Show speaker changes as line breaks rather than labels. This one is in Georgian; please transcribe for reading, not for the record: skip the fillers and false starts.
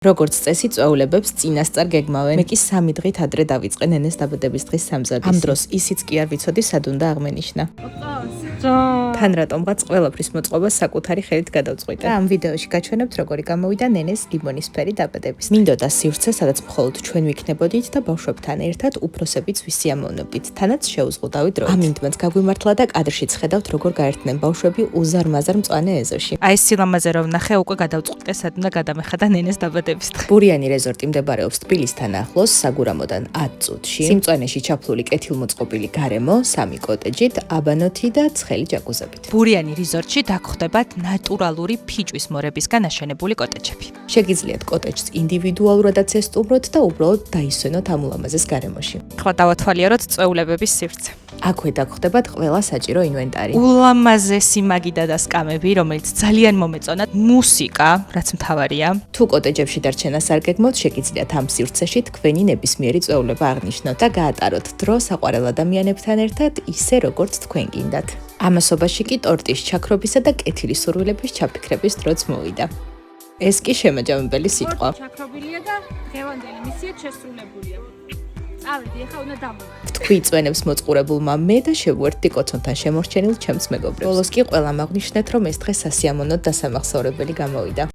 როგორც წესი, წვეულებებს წინასწარ გეგმავენ. მე კი 3 დღით ადრე დავიწყე ნენეს დაბადების დღის სამზადისი. ამ დროს ისიც კი არ ვიცოდი სად უნდა აღმენიშნა. თან რატომღაც ყველაფრის მოწყობა საკუთარი ხელით გადავწყვიტე. და ამ ვიდეოში გაჩვენებთ როგორი გამოვიდა ნენეს ლიმონისფერი დაბადების. მინდოდა სივრცე, სადაც მხოლოდ ჩვენ ვიქნებოდით და ბავშვებთან ერთად უფროსებიც ვისიამოვნებდით. თანაც შეუზღუდავი დროით. ამინდმაც გაგვიმართლა და კადრშიც ხედავთ როგორ გაერთნენ ბავშვები უზარმაზარ მწვანე ეზოში.
აი ეს სილამაზე რომ ნახე, უკვე გადავწყვიტე სად უნდა გადამეხადა ნენეს დაბადების.
ბურიანი რეზორტი მდებარეობს თბილისთან ახლოს, საგურამოდან 10 წუთში. სიმწვანეში ჩაფლული კეთილმოწყობილი გარემო, 3 კოტეჯით, აბანოთი და ცხელი ჯაკუზებით.
ბურიანი რეზორტში დაგხვდებათ ნატურალური ფიჭვის მორებისგან აშენებული კოტეჯები.
შეგიძლიათ კოტეჯს ინდივიდუალურადაც ესტუმროთ და უბრალოდ დაისვენოთ ამ ულამაზეს გარემოში.
ახლა დავათვალიეროთ წვეულებების სივრცე.
აქვე დაგხვდებათ ყველა საჭირო ინვენტარი.
ულამაზესი მაგიდა და სკამები, რომელიც ძალიან მომეწონათ, მუსიკა, რაც მთავარია.
თუ კოტეჯებში დარჩენას არ გეგმოთ, შეგიძლიათ ამ სივრცეში თქვენი ნებისმიერი წვეულება აღნიშნოთ და გაატაროთ დრო საყვარელ ადამიანებთან ერთად, ისე როგორც თქვენ გინდათ. ამასობაში კი ტორტის ჩაქრობისა და კეთილის სურვილების ჩაფიქრების დროც მოვიდა. ეს კი შემაჯამებელი სიტყვა.
ჩაქრობილია და დღევანდელი მისიაც შესრულებულია. წავედი, ახლა უნდა დავუვარ.
თქვი წვენებს მოწყურებულმა მე და შევუერთდი კოცონთან შემორჩენილ ჩემს მეგობრებს. ბოლოს კი ყველამ აღვნიშნეთ, რომ ეს დღე სასიამოვნოდ დასამახსოვრებელი გამოვიდა.